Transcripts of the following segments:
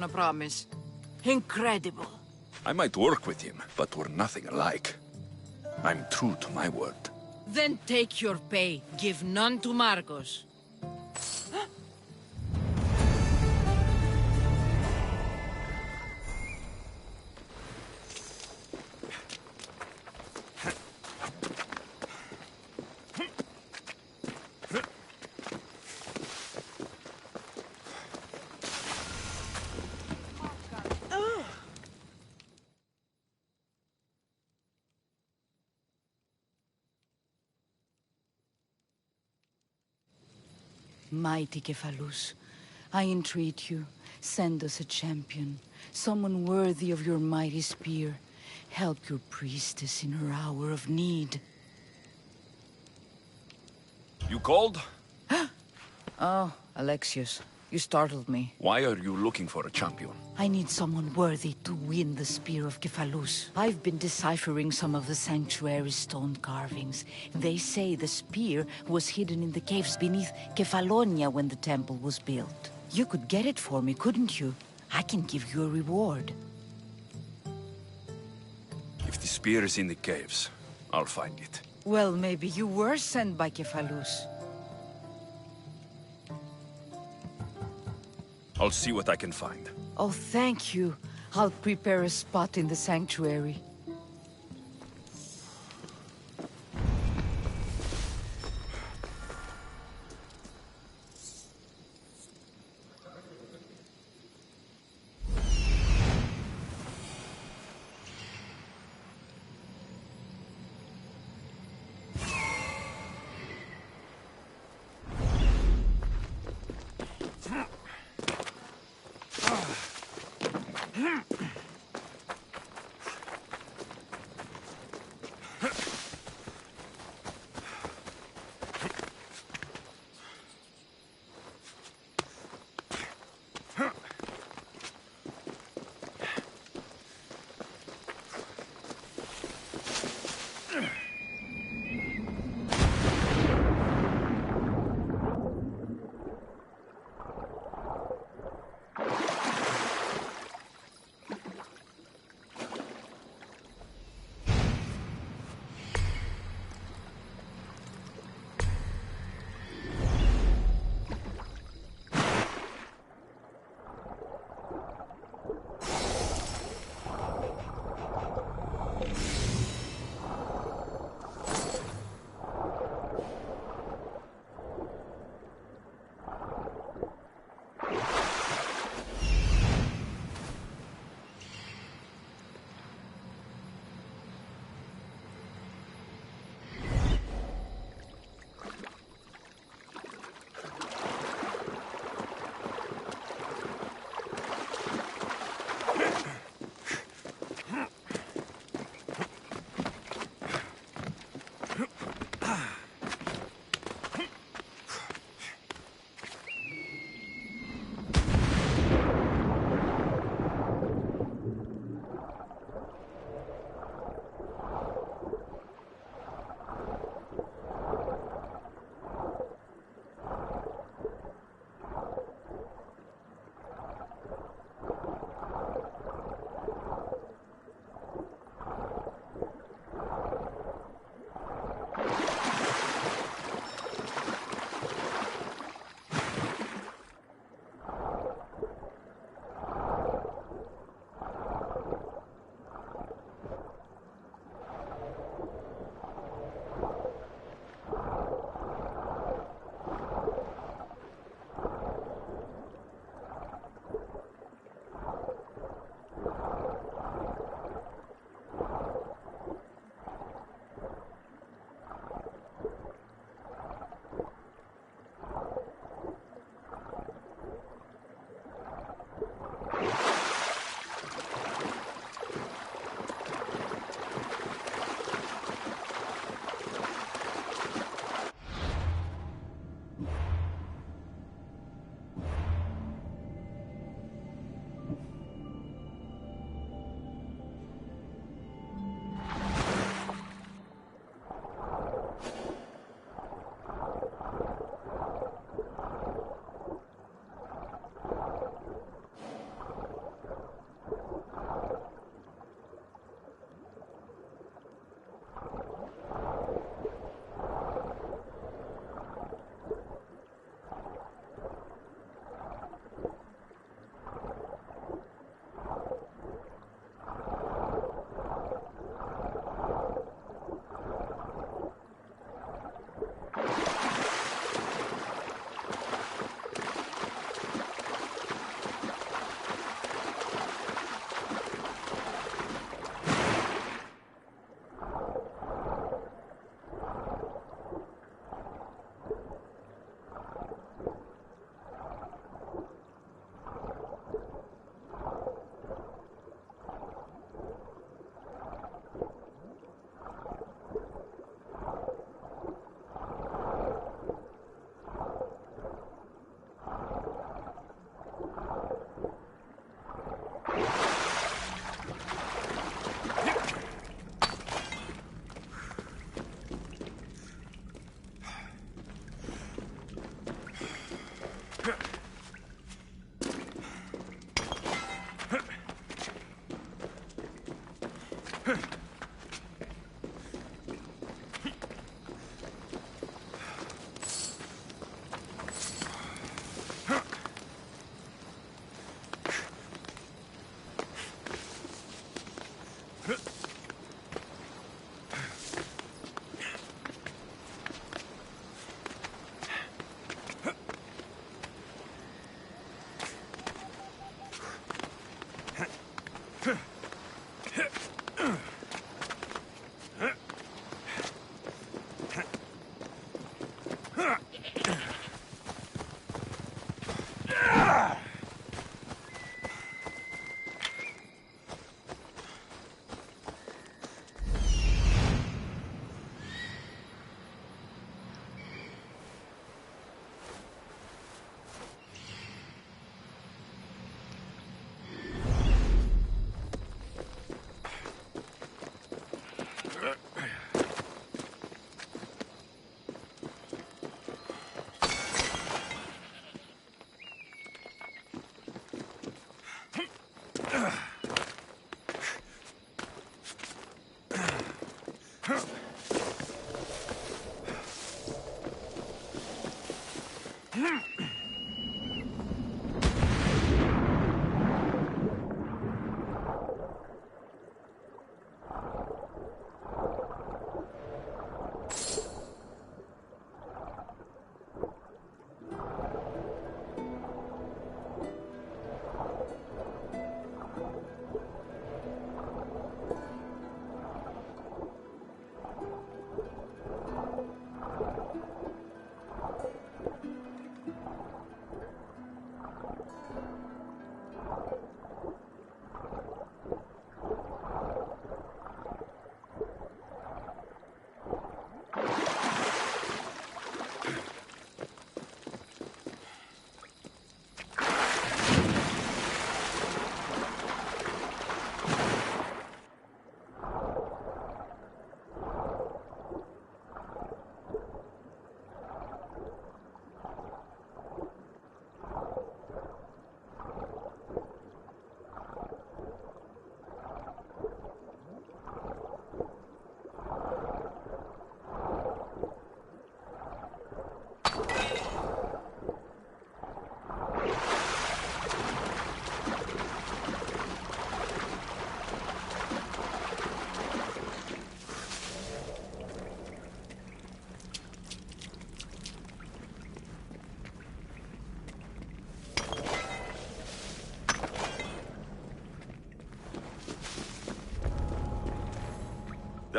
a promise. Incredible. I might work with him, but we're nothing alike. I'm true to my word. Then take your pay. Give none to Marcos. Mighty Cephalus, I entreat you, send us a champion, someone worthy of your mighty spear. Help your priestess in her hour of need. You called? Oh, Alexius, you startled me. Why are you looking for a champion? I need someone worthy to win the spear of Cephalus. I've been deciphering some of the sanctuary's stone carvings. They say the spear was hidden in the caves beneath Kefalonia when the temple was built. You could get it for me, couldn't you? I can give you a reward. If the spear is in the caves, I'll find it. Well, maybe you were sent by Cephalus. I'll see what I can find. Oh, thank you. I'll prepare a spot in the sanctuary.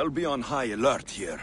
They'll be on high alert here.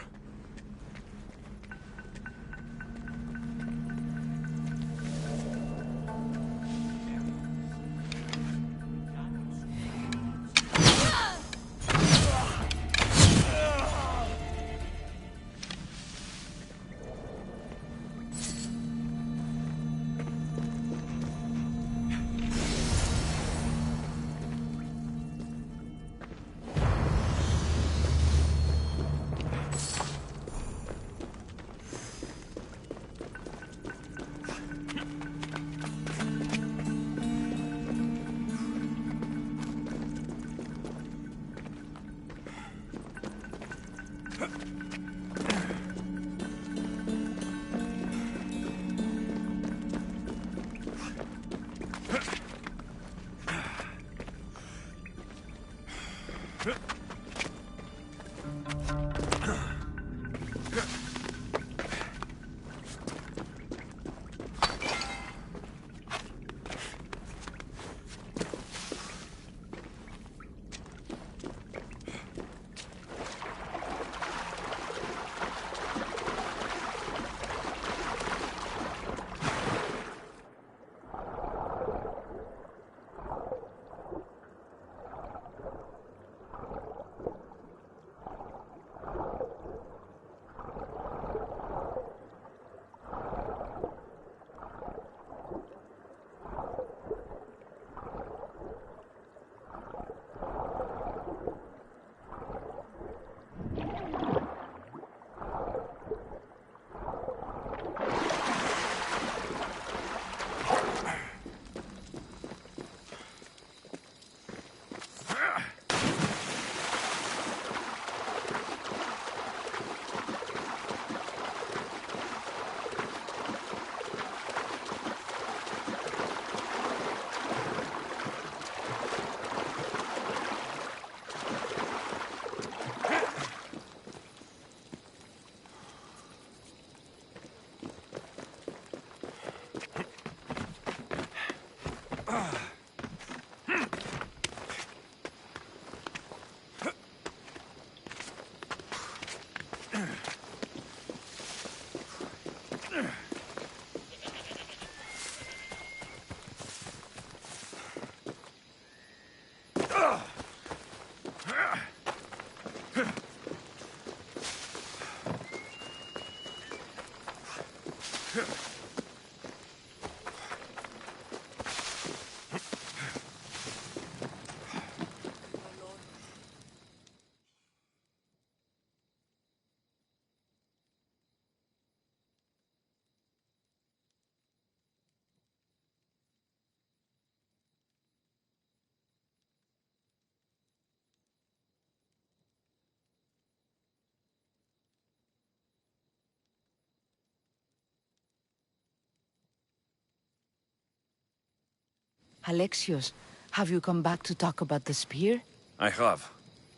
Alexios, have you come back to talk about the spear? I have.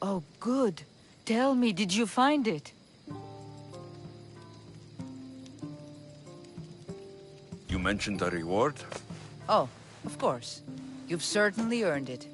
Oh, good. Tell me, did you find it? You mentioned a reward? Oh, of course. You've certainly earned it.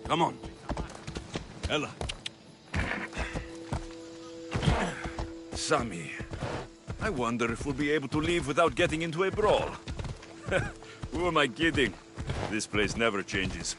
Come on. Ella. Sammy, I wonder if we'll be able to leave without getting into a brawl. Who am I kidding? This place never changes.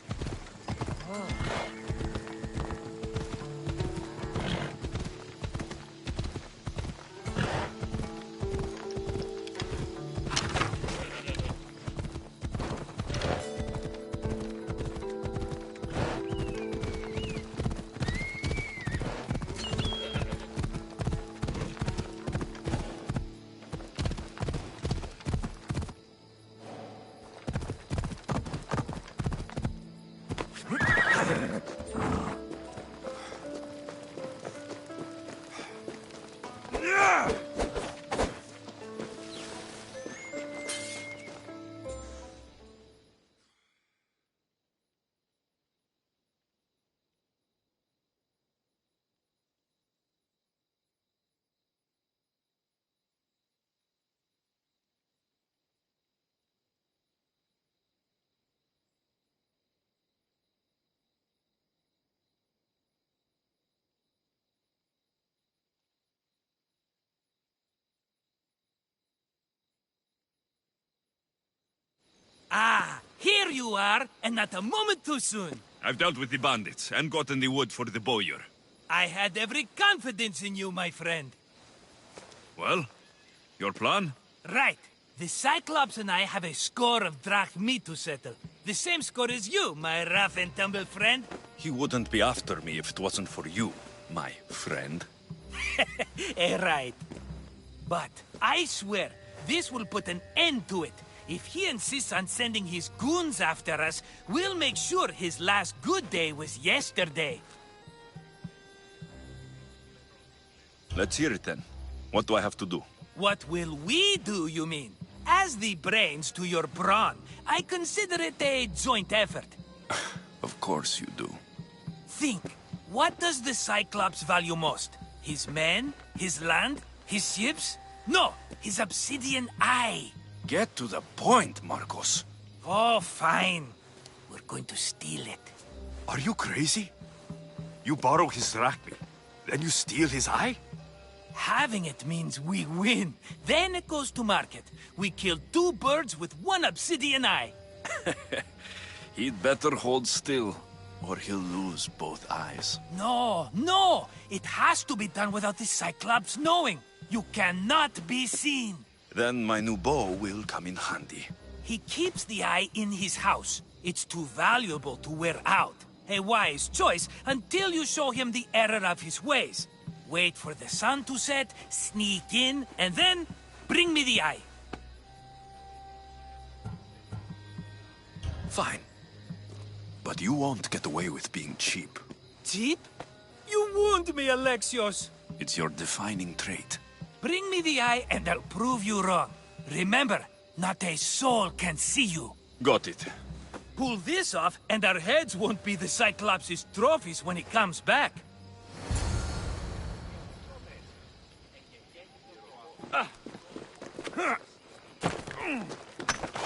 Ah, here you are, and not a moment too soon. I've dealt with the bandits and gotten the wood for the bowyer. I had every confidence in you, my friend. Well, your plan? Right. The Cyclops and I have a score of drachmi to settle. The same score as you, my rough and tumble friend. He wouldn't be after me if it wasn't for you, my friend. Right. But I swear, this will put an end to it. If he insists on sending his goons after us, we'll make sure his last good day was yesterday. Let's hear it then. What do I have to do? What will we do, you mean? As the brains to your brawn, I consider it a joint effort. Of course you do. Think, what does the Cyclops value most? His men? His land? His ships? No, his obsidian eye. Get to the point, Marcos. Oh, fine. We're going to steal it. Are you crazy? You borrow his drachmi, then you steal his eye? Having it means we win. Then it goes to market. We kill 2 birds with 1 obsidian eye. He'd better hold still, or he'll lose both eyes. No, no! It has to be done without the Cyclops knowing. You cannot be seen. Then my new bow will come in handy. He keeps the eye in his house. It's too valuable to wear out. A wise choice until you show him the error of his ways. Wait for the sun to set, sneak in, and then bring me the eye. Fine. But you won't get away with being cheap. Cheap? You wound me, Alexios. It's your defining trait. Bring me the eye and I'll prove you wrong. Remember, not a soul can see you. Got it. Pull this off and our heads won't be the Cyclops' trophies when he comes back.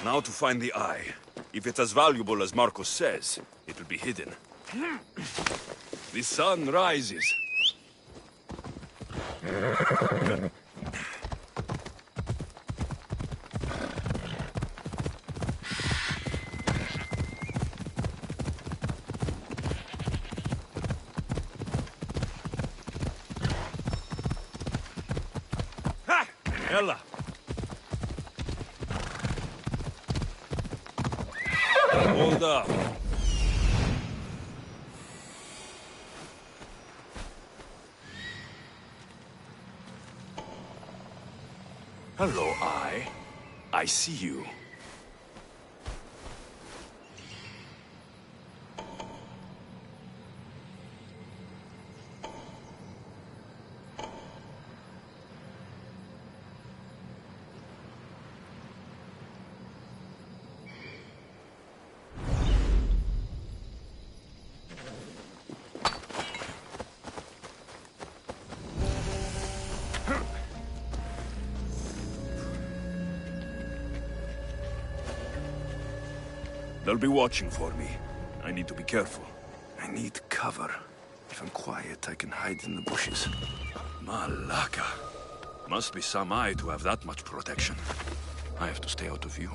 Now to find the eye. If it's as valuable as Marcos says, it will be hidden. The sun rises. Ha! Ella! Hold up. Hello, Eye. I see you. They'll be watching for me. I need to be careful. I need cover. If I'm quiet, I can hide in the bushes. Malaka. Must be some eye to have that much protection. I have to stay out of view.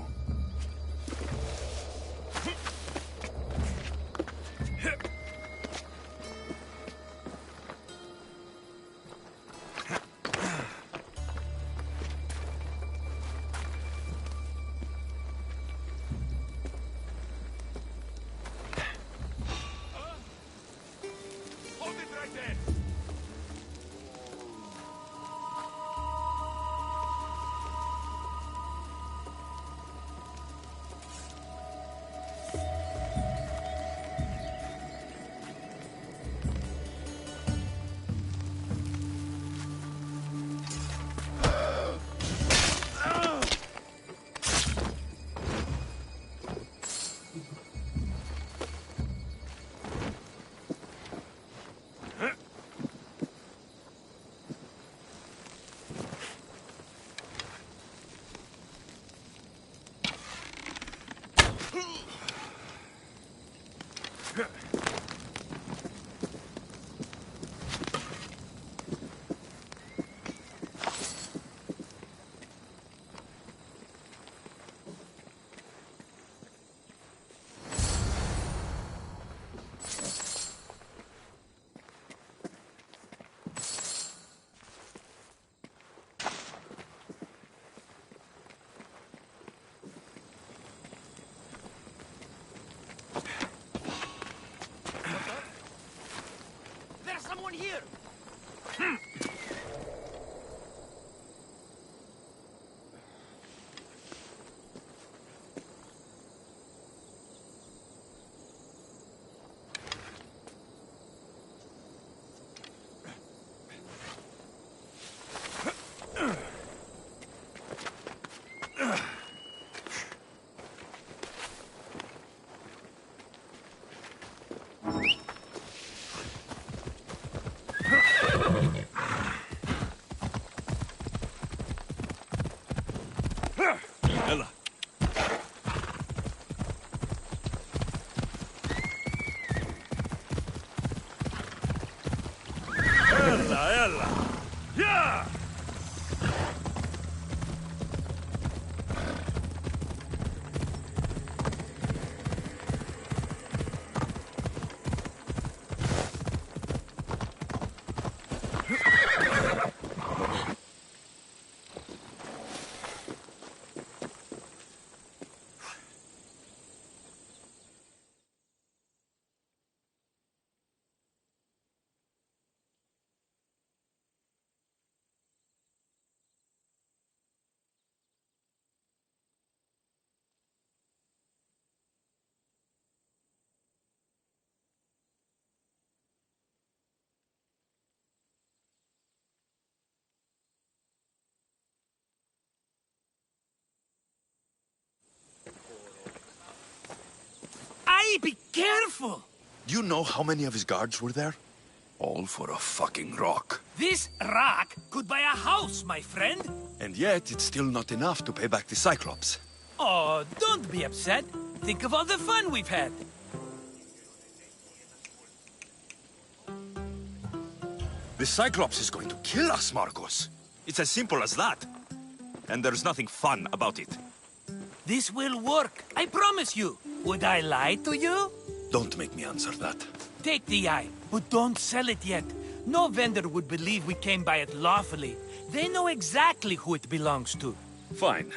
Here! Ella. Ella, Ella. Yeah! be careful! Do you know how many of his guards were there? All for a fucking rock. This rock could buy a house, my friend. And yet, it's still not enough to pay back the Cyclops. Oh, don't be upset. Think of all the fun we've had. The Cyclops is going to kill us, Marcos. It's as simple as that. And there's nothing fun about it. This will work, I promise you. Would I lie to you? Don't make me answer that. Take the eye, but don't sell it yet. No vendor would believe we came by it lawfully. They know exactly who it belongs to. Fine.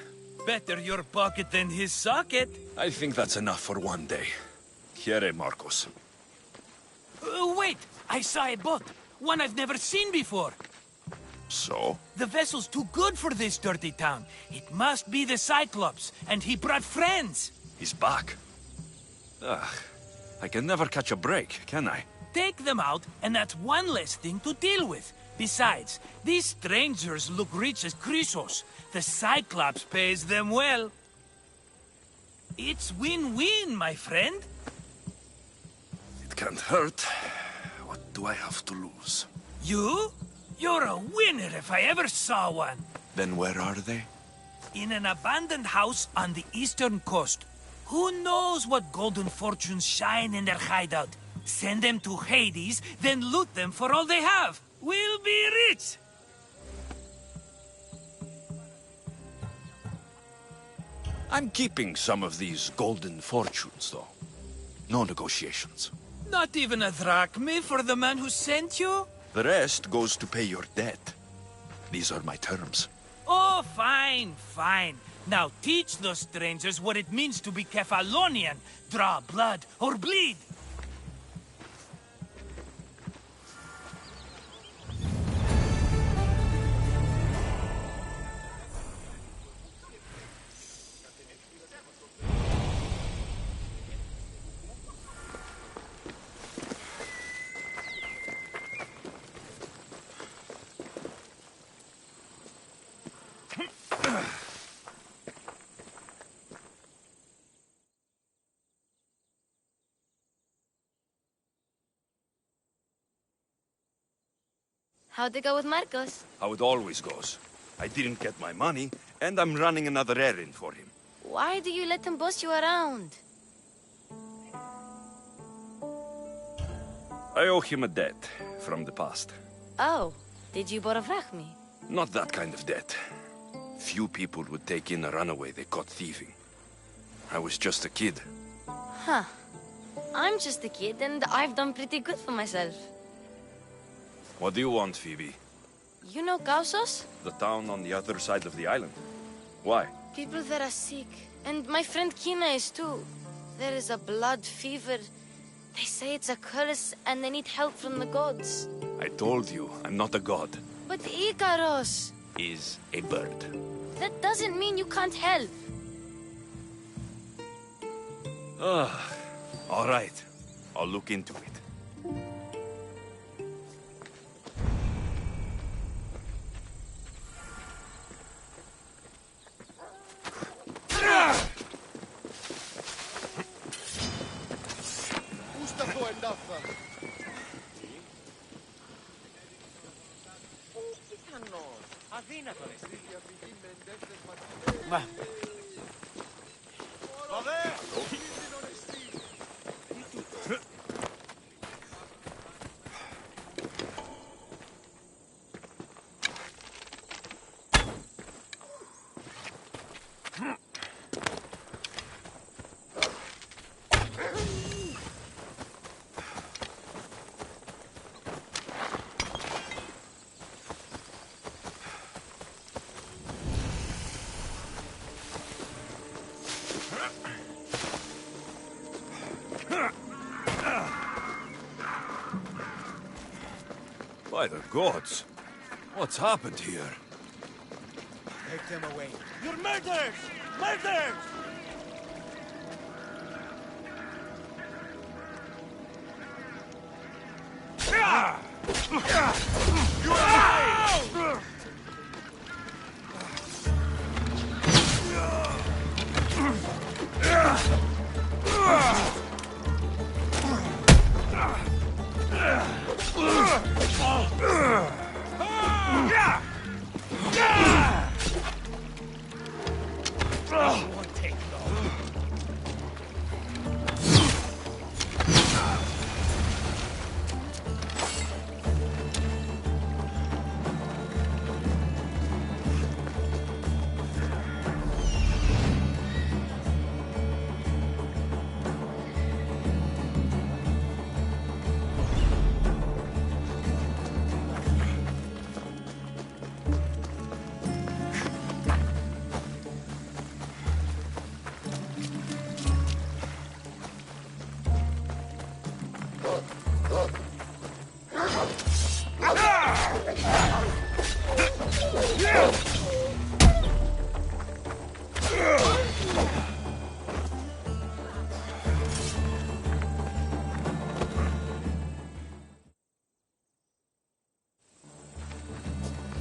Better your pocket than his socket. I think that's enough for one day. Here, Marcos. Wait! I saw a boat. One I've never seen before. So? The vessel's too good for this dirty town. It must be the Cyclops, and he brought friends. He's back. Ugh. I can never catch a break, can I? Take them out, and that's one less thing to deal with. Besides, these strangers look rich as Chrysos. The Cyclops pays them well. It's win-win, my friend. It can't hurt. What do I have to lose? You? You're a winner if I ever saw one. Then where are they? In an abandoned house on the eastern coast. Who knows what golden fortunes shine in their hideout? Send them to Hades, then loot them for all they have. We'll be rich! I'm keeping some of these golden fortunes, though. No negotiations. Not even a drachme for the man who sent you? The rest goes to pay your debt. These are my terms. Oh, fine, fine. Now teach those strangers what it means to be Kefalonian. Draw blood or bleed. How'd it go with Marcos? How it always goes. I didn't get my money, and I'm running another errand for him. Why do you let him boss you around? I owe him a debt from the past. Oh, did you borrow me? Not that kind of debt. Few people would take in a runaway they caught thieving. I was just a kid. Huh. I'm just a kid and I've done pretty good for myself. What do you want, Phoebe? You know Kausos? The town on the other side of the island. Why? People there are sick. And my friend Kina is too. There is a blood fever. They say it's a curse and they need help from the gods. I told you, I'm not a god. But Ikaros! Is a bird. That doesn't mean you can't help. All right. I'll look into it. By the gods! What's happened here? Take them away. You're murderers! Murderers! It won't take long.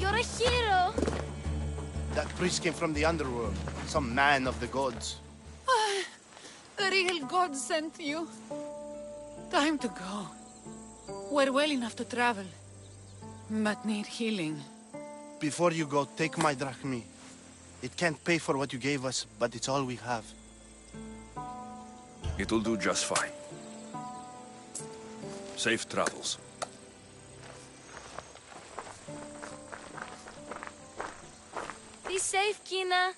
You're a hero! That priest came from the underworld. Some man of the gods. The real God sent you. Time to go. We're well enough to travel, but need healing. Before you go, take my drachmi. It can't pay for what you gave us, but it's all we have. It'll do just fine. Safe travels. Be safe, Kina.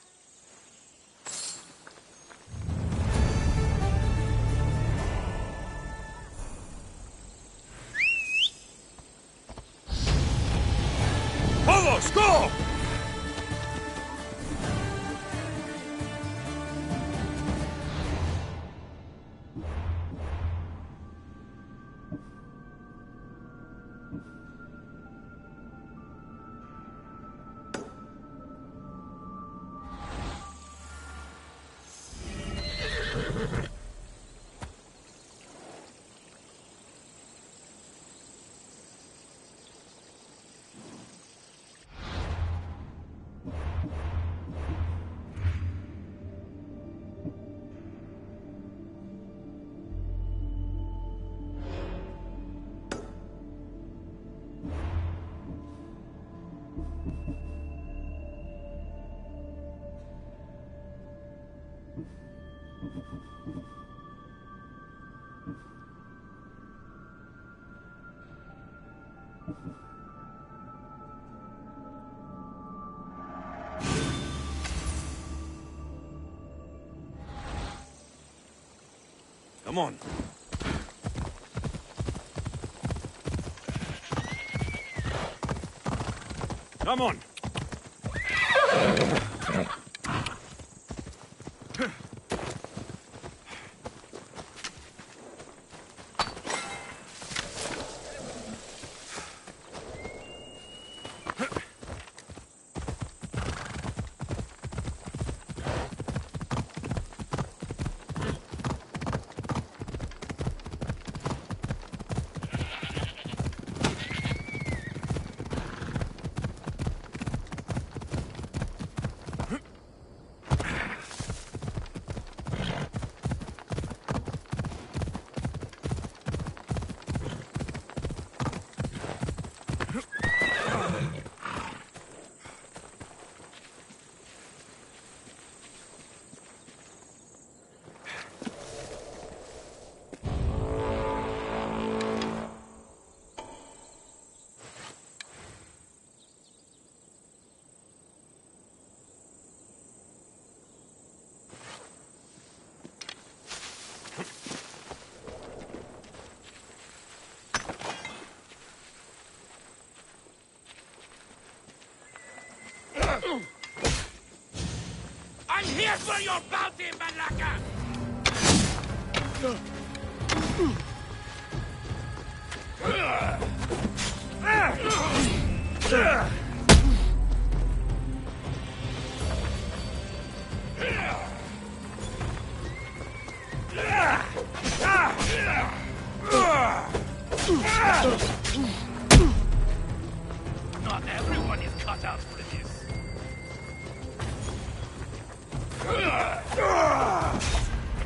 Todos, go! Come on. Come on. I'm here for your bounty, Malaka! Not everyone is cut out for this.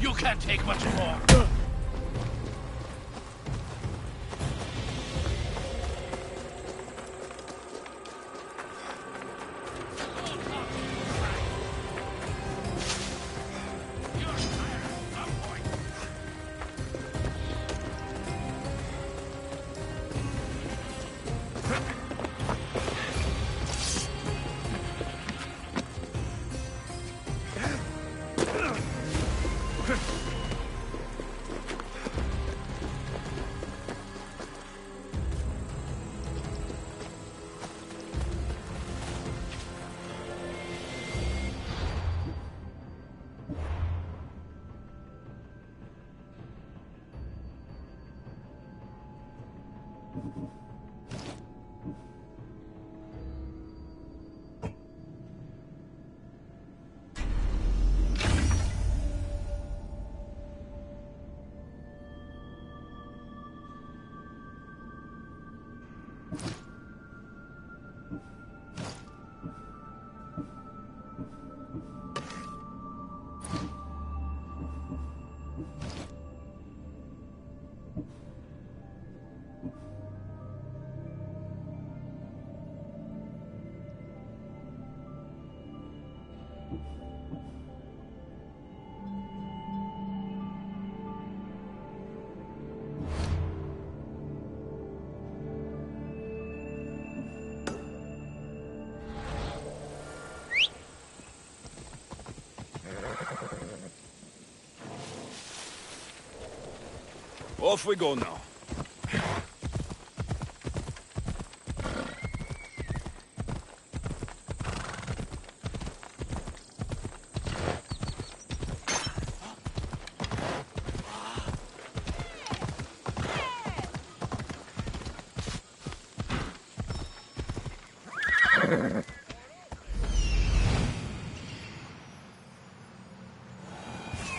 You can't take much more. Off we go now.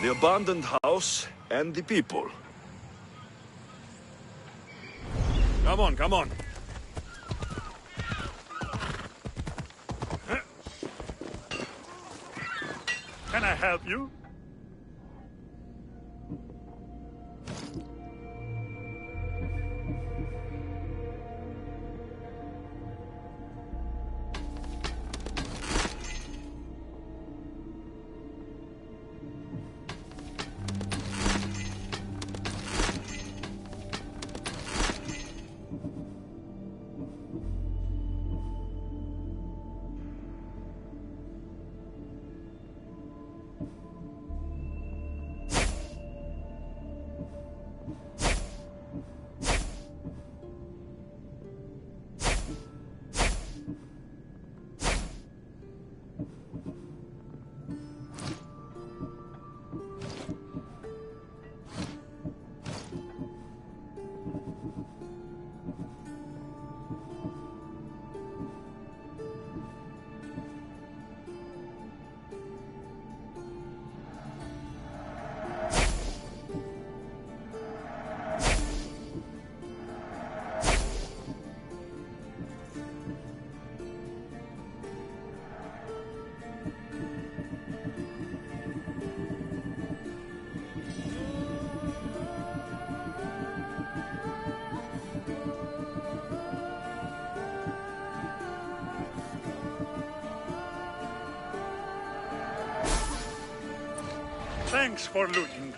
The abandoned house and the people. Come on, come on. Can I help you? Thanks for looting.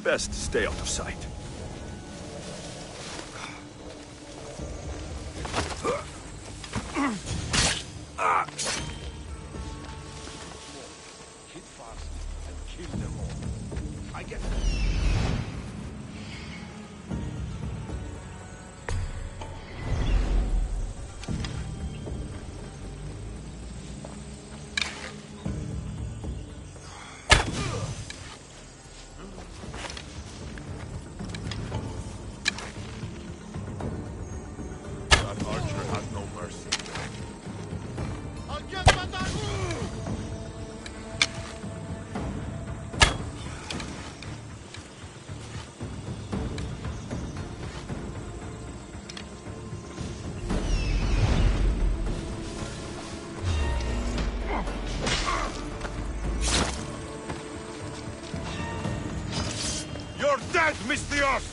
Best stay out of sight. Hit fast and kill them all. I get it. That archer has no mercy. I'll get my dog! You're dead, Misthios!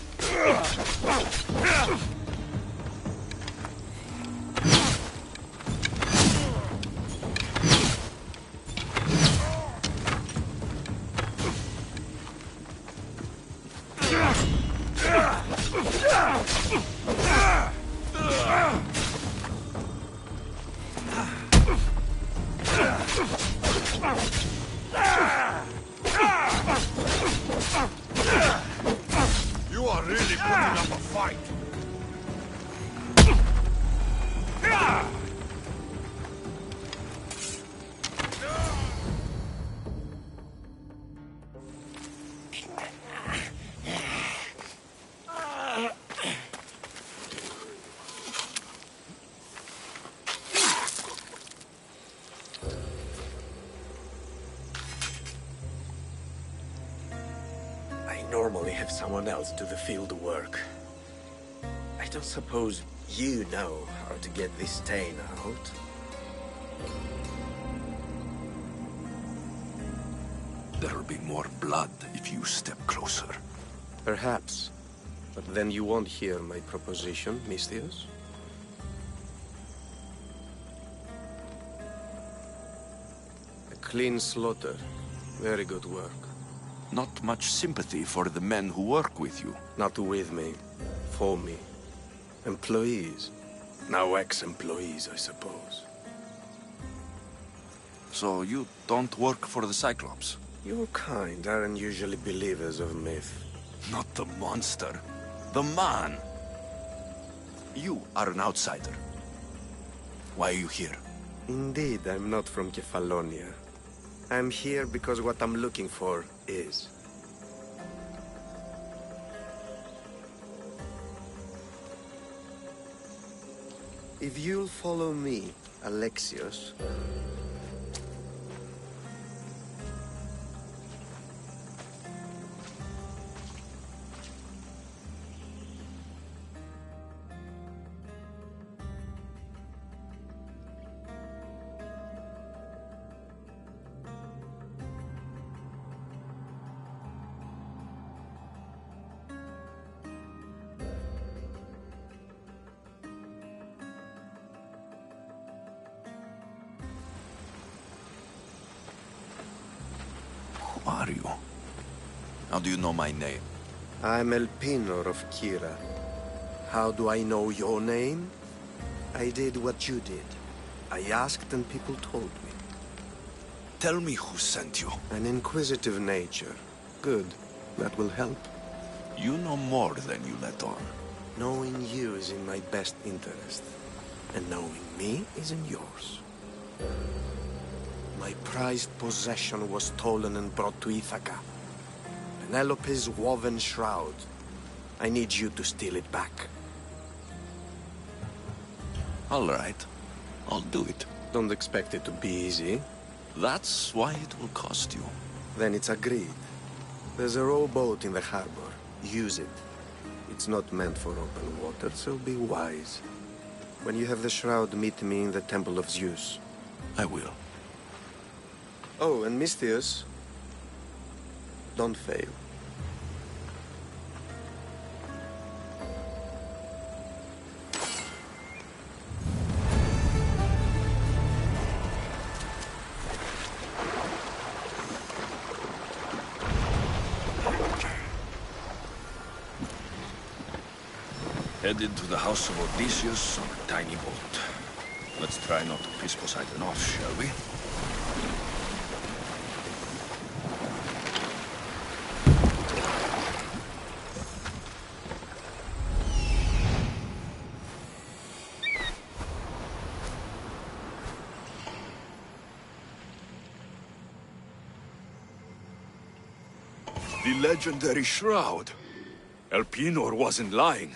You are really putting up a fight. I normally have someone else do the field work. I don't suppose you know how to get this stain out. There'll be more blood if you step closer. Perhaps. But then you won't hear my proposition, Misthios. A clean slaughter. Very good work. Not much sympathy for the men who work with you. Not with me. For me. Employees. Now ex-employees, I suppose. So you don't work for the Cyclops? Your kind aren't usually believers of myth. Not the monster. The man. You are an outsider. Why are you here? Indeed, I'm not from Kefalonia. I'm here because what I'm looking for is. If you'll follow me, Alexios... Who are you? How do you know my name? I'm Elpinor of Kira. How do I know your name? I did what you did. I asked and people told me. Tell me who sent you. An inquisitive nature. Good. That will help. You know more than you let on. Knowing you is in my best interest. And knowing me is in yours. My prized possession was stolen and brought to Ithaca. Penelope's woven shroud. I need you to steal it back. All right. I'll do it. Don't expect it to be easy. That's why it will cost you. Then it's agreed. There's a rowboat in the harbor. Use it. It's not meant for open water, so be wise. When you have the shroud, meet me in the Temple of Zeus. I will. Oh, and Misthios, don't fail. Headed to the house of Odysseus on a tiny boat. Let's try not to piss Poseidon off, shall we? The legendary shroud. Elpinor wasn't lying.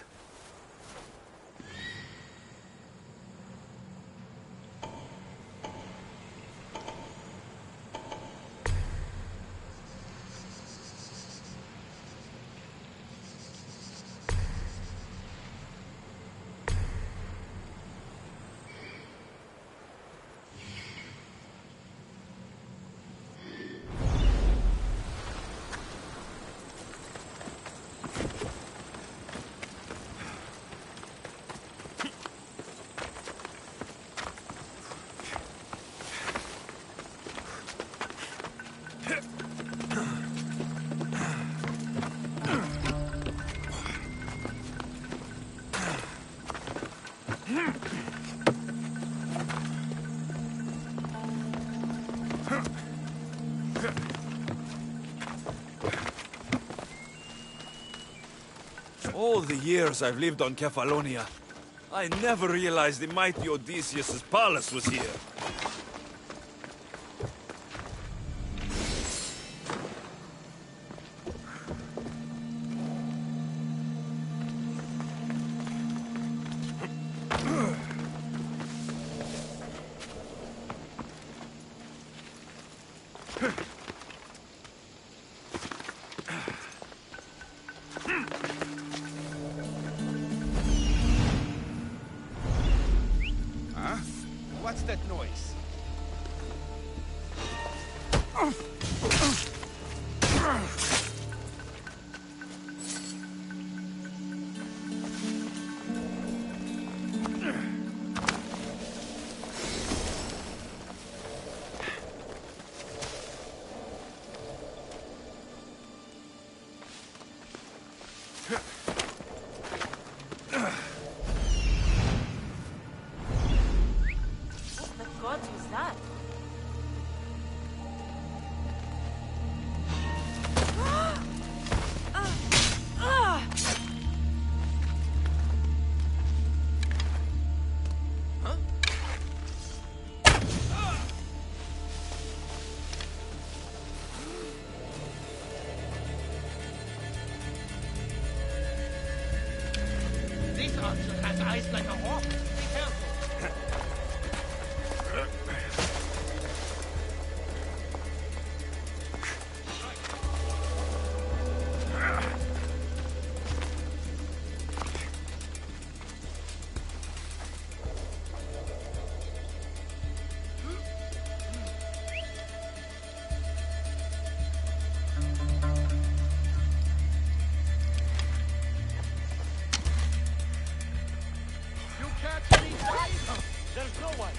All the years I've lived on Kefalonia, I never realized the mighty Odysseus' palace was here. What's that noise? What was that? This archer has eyes like a hawk. Be careful. You catch any fight? There's no one.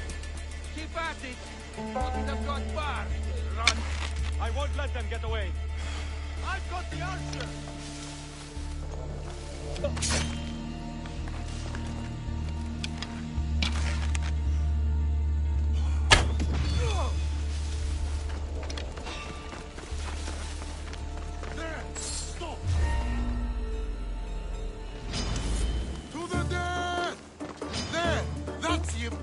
Keep at it. Couldn't have gone far. Run. I won't let them get away. I've got the archer. There! Stop! To the death! There! That's him!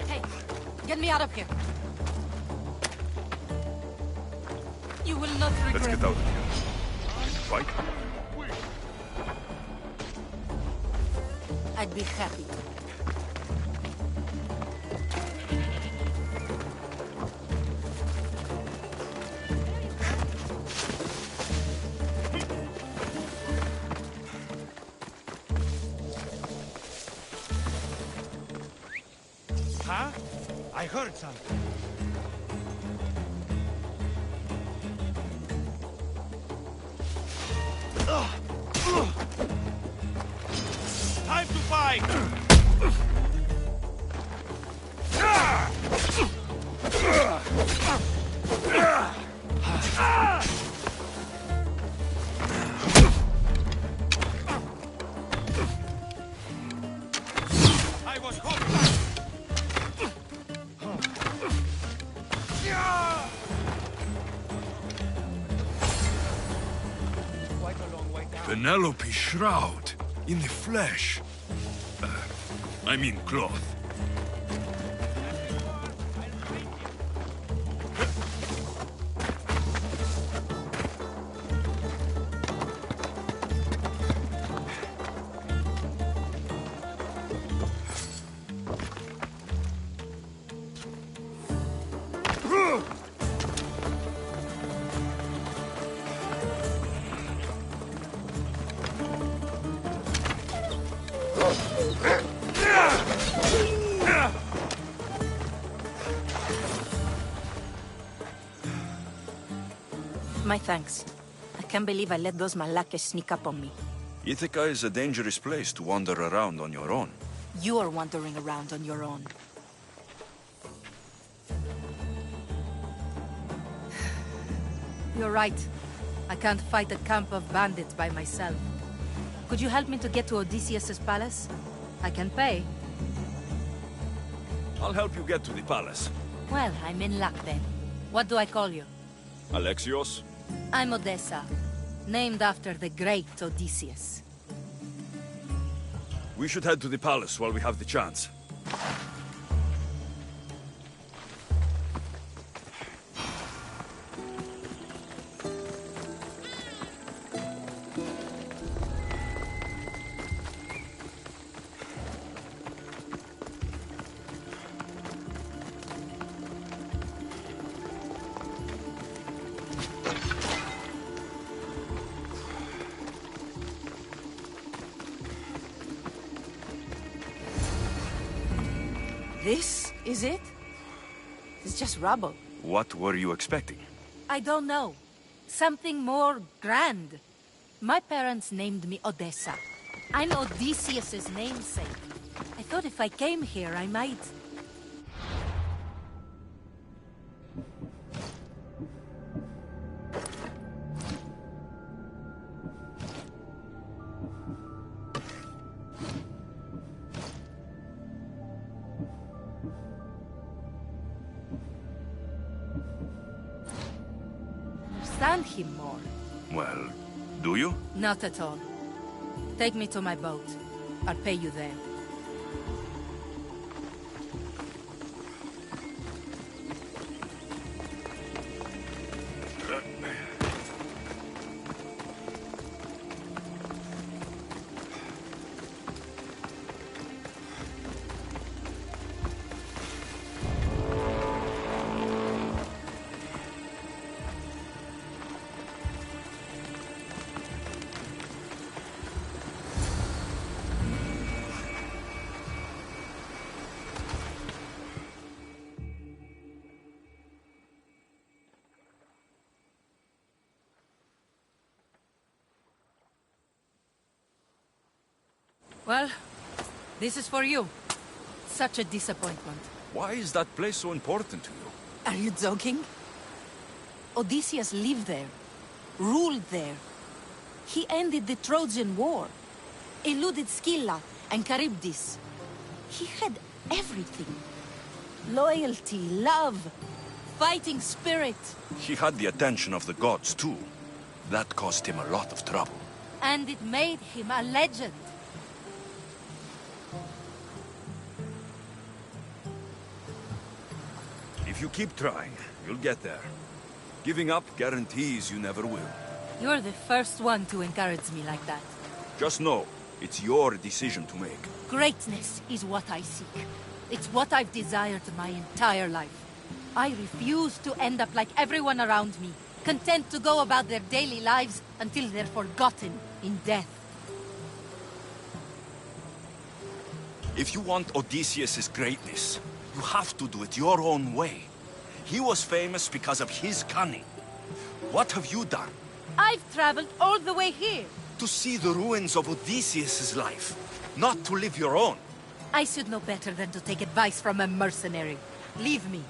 Hey, get me out of here. You will not regret Let's get out of here. Fight? I'd be happy to. Huh? I heard something. Time to fight! Penelope's shroud. In the flesh. I mean cloth. My thanks. I can't believe I let those Malakas sneak up on me. Ithaca is a dangerous place to wander around on your own. You are wandering around on your own. You're right. I can't fight a camp of bandits by myself. Could you help me to get to Odysseus's palace? I can pay. I'll help you get to the palace. Well, I'm in luck then. What do I call you? Alexios? I'm Odessa, named after the great Odysseus. We should head to the palace while we have the chance. This is it? It's just rubble. What were you expecting? I don't know. Something more grand. My parents named me Odessa. I'm Odysseus's namesake. I thought if I came here, I might... understand him more. Well, do you? Not at all. Take me to my boat. I'll pay you there. Well, this is for you. Such a disappointment. Why is that place so important to you? Are you joking? Odysseus lived there, ruled there. He ended the Trojan War, eluded Scylla and Charybdis. He had everything. Loyalty, love, fighting spirit. He had the attention of the gods, too. That cost him a lot of trouble. And it made him a legend. If you keep trying, you'll get there. Giving up guarantees you never will. You're the first one to encourage me like that. Just know, it's your decision to make. Greatness is what I seek. It's what I've desired my entire life. I refuse to end up like everyone around me, content to go about their daily lives until they're forgotten in death. If you want Odysseus' greatness, you have to do it your own way. He was famous because of his cunning. What have you done? I've traveled all the way here. To see the ruins of Odysseus' life, not to live your own. I should know better than to take advice from a mercenary. Leave me.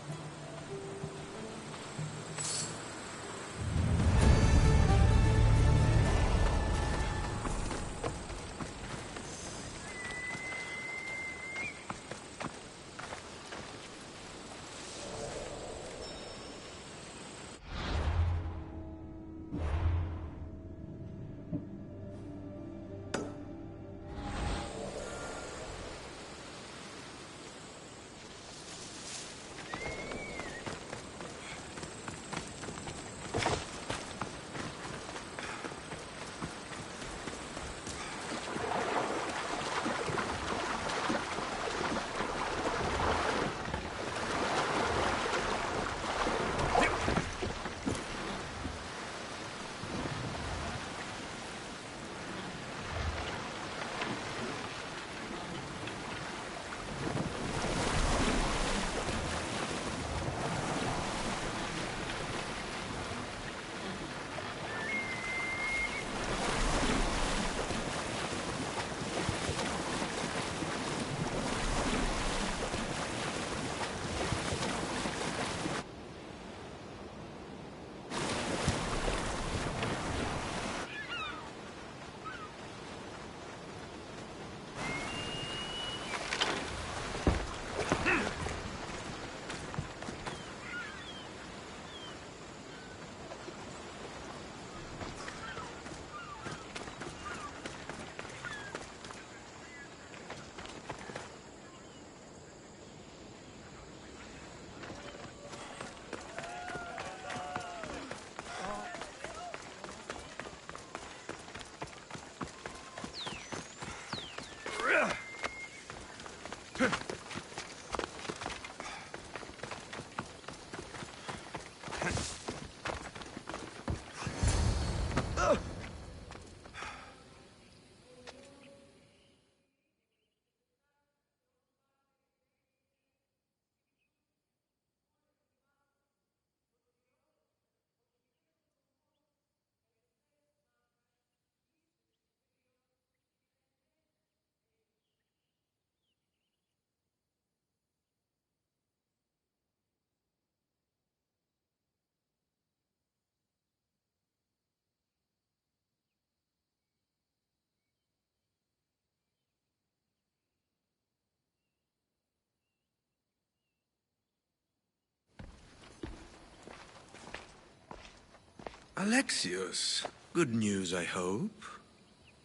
Alexios, good news, I hope.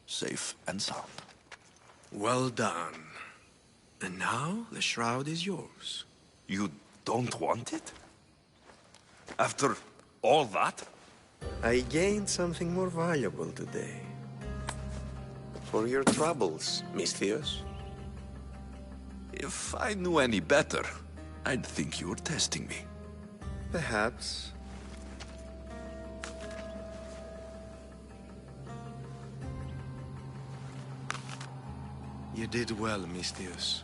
Safe and sound. Well done. And now the shroud is yours. You don't want it? After all that? I gained something more valuable today. For your troubles, Misthios. If I knew any better, I'd think you were testing me. Perhaps. You did well, Misthios.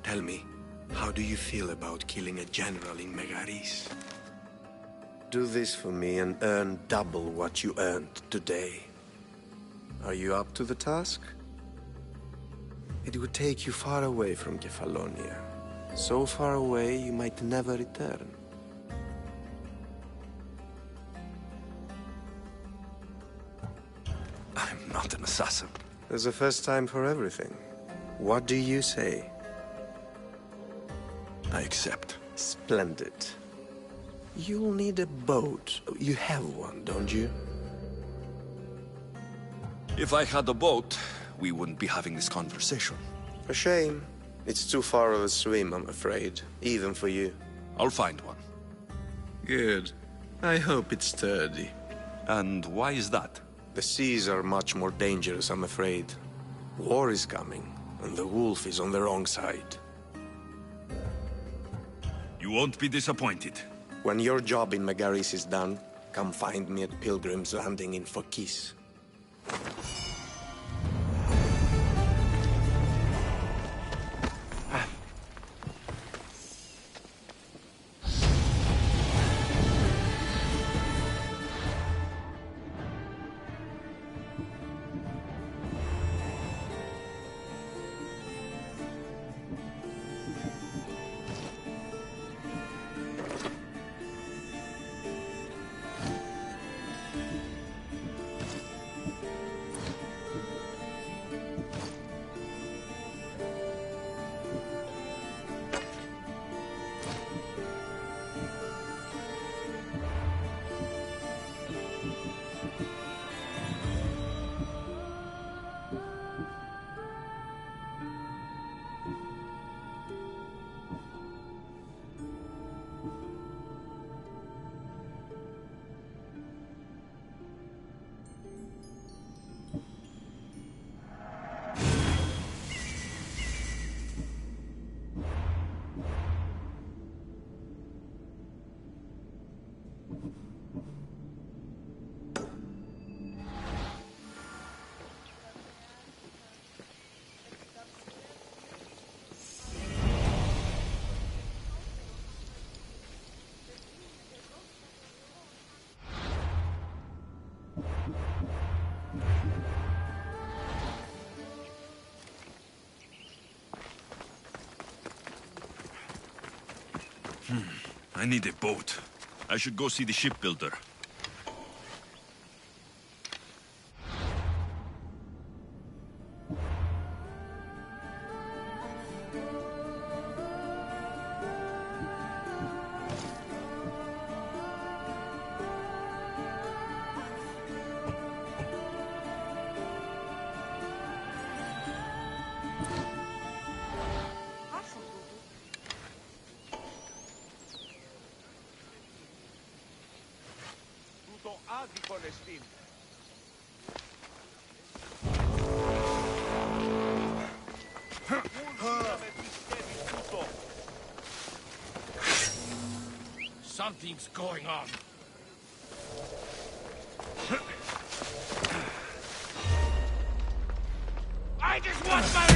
Tell me, how do you feel about killing a general in Megaris? Do this for me and earn double what you earned today. Are you up to the task? It would take you far away from Kefalonia. So far away you might never return. I'm not an assassin. There's a first time for everything. What do you say? I accept. Splendid. You'll need a boat. You have one, don't you? If I had a boat, we wouldn't be having this conversation. A shame. It's too far of a swim, I'm afraid. Even for you. I'll find one. Good. I hope it's sturdy. And why is that? The seas are much more dangerous, I'm afraid. War is coming, and the wolf is on the wrong side. You won't be disappointed. When your job in Megaris is done, come find me at Pilgrim's Landing in Phokis. I need a boat. I should go see the shipbuilder. Something's going on. I just want my...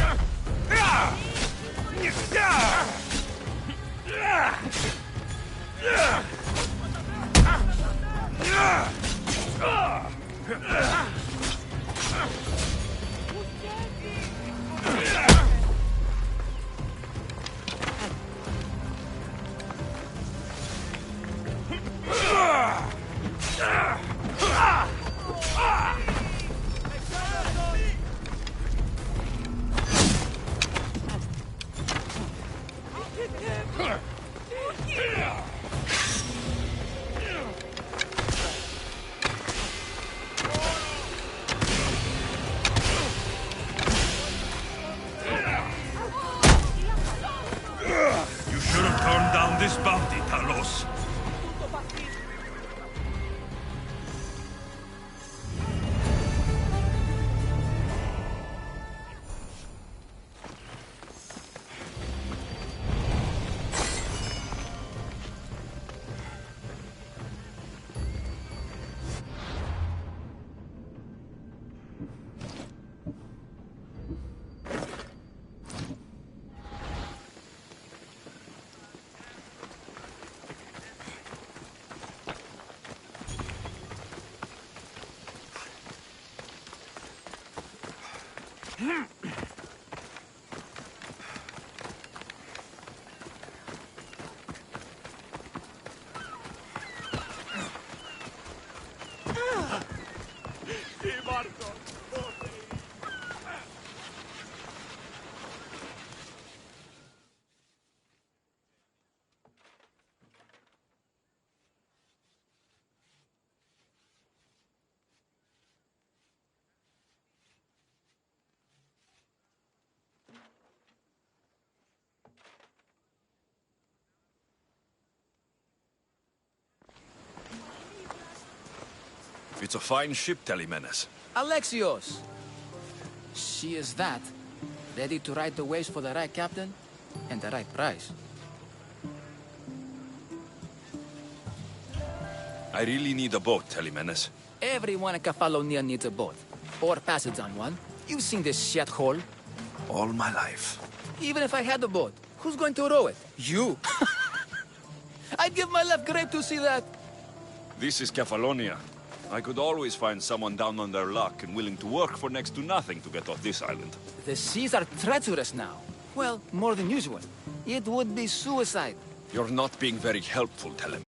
It's a fine ship, Telemenes. Alexios! She is that. Ready to ride the waves for the right captain and the right price. I really need a boat, Telemenes. Everyone in Kefalonia needs a boat. Or passage on one. You've seen this shithole. All my life. Even if I had a boat, who's going to row it? You! I'd give my left grape to see that. This is Kefalonia. I could always find someone down on their luck and willing to work for next to nothing to get off this island. The seas are treacherous now. Well, more than usual. It would be suicide. You're not being very helpful, Telem.